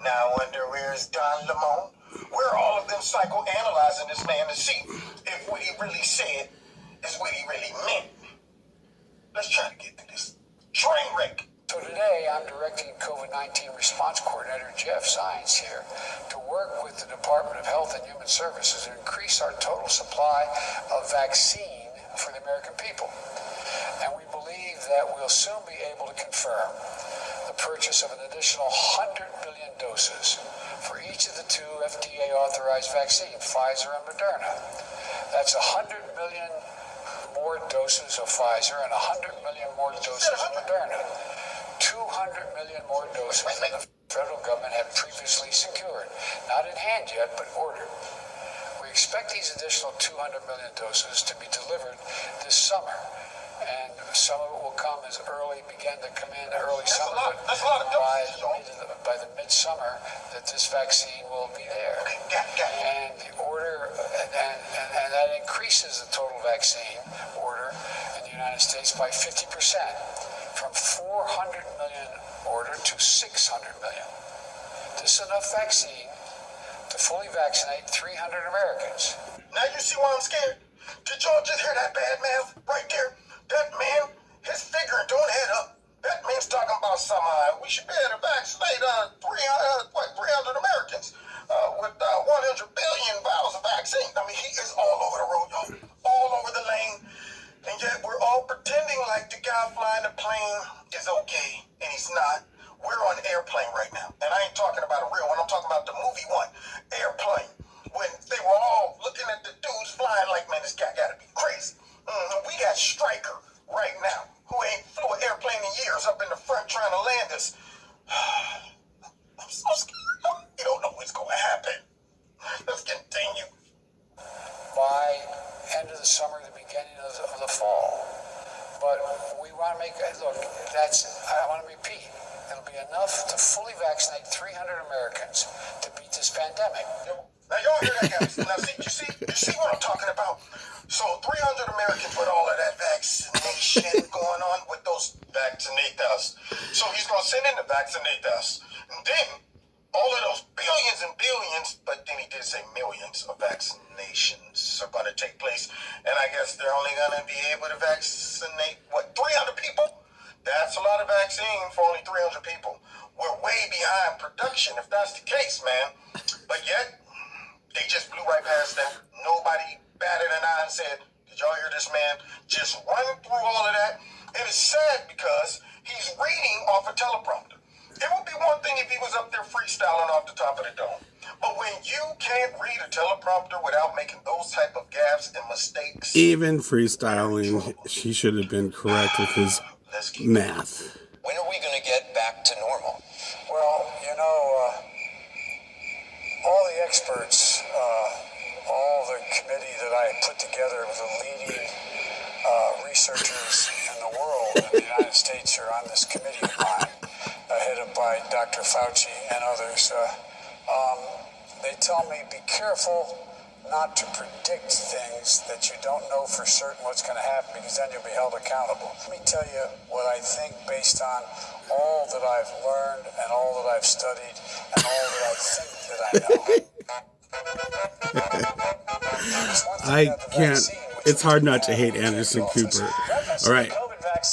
Now I wonder where's Don Lemon? Where are all of them psychoanalyzing this man to see if what he really said is what he really meant? Let's try to get to this train wreck. So today, I'm directing COVID-19 Response Coordinator Jeff Zients here to work with the Department of Health and Human Services to increase our total supply of vaccine for the American people. And we believe that we'll soon be able to confirm the purchase of an additional 100 million doses for each of the two FDA-authorized vaccines, Pfizer and Moderna. That's 100 million more doses of Pfizer and 100 million more doses of Moderna. 200 million more doses than the federal government had previously secured. Not in hand yet, but ordered. We expect these additional 200 million doses to be delivered this summer. And some of it will come as begin to come in early summer, but by the midsummer that this vaccine will be there. And the order, and that increases the total vaccine order in the United States by 50%. From 400 million order to 600 million. This is enough vaccine to fully vaccinate 300 Americans. Now you see why I'm scared? Did y'all just hear that bad math right there? That man, his figure don't add up. That man's talking about we should be able to vaccinate 300 Americans with 100 billion vials of vaccine. I mean, he is all over the road, y'all. All over the lane. And yet we're all pretending like the guy flying the plane is okay, and he's not. We're on Airplane right now. And I ain't talking about a real one. I'm talking about the movie one, Airplane. When they were all looking at the dudes flying like, man, this guy gotta be crazy. We got Stryker right now, who ain't flew an airplane in years, up in the front trying to land us. I'm so scared. You don't know what's going to happen. Let's continue. By end of the summer, the beginning of the fall. But we want to make, look, I want to repeat, it'll be enough to fully vaccinate 300 Americans to beat this pandemic. Now y'all hear that, guys? Now you see what I'm talking about? So 300 Americans with all of that vaccination going on with those vaccinate us. So he's going to send in to vaccinate us. And then all of those billions and billions, but then he did say millions of vaccinations are going to take place. And I guess they're only going to be able to vaccinate, 300 people? That's a lot of vaccine for only 300 people. We're way behind production if that's the case, man. But yet, they just blew right past that. Nobody batted an eye and said, did y'all hear this man just run through all of that? And it's sad because he's reading off a teleprompter. It would be one thing if he was up there freestyling off the top of the dome. But when you can't read a teleprompter without making those type of gaffes and mistakes... Even freestyling, he should have been correct with his math. When are we going to get back to normal? Well, all the experts, all the committee that I put together with the leading researchers in the world in the United States are on this committee of mine, headed by Dr. Fauci and others. They tell me be careful not to predict things that you don't know for certain what's going to happen, because then you'll be held accountable. Let me tell you what I think based on all that I've learned and all that I've studied and all that I think that I know. I can't. It's hard not to hate Anderson Cooper. All right.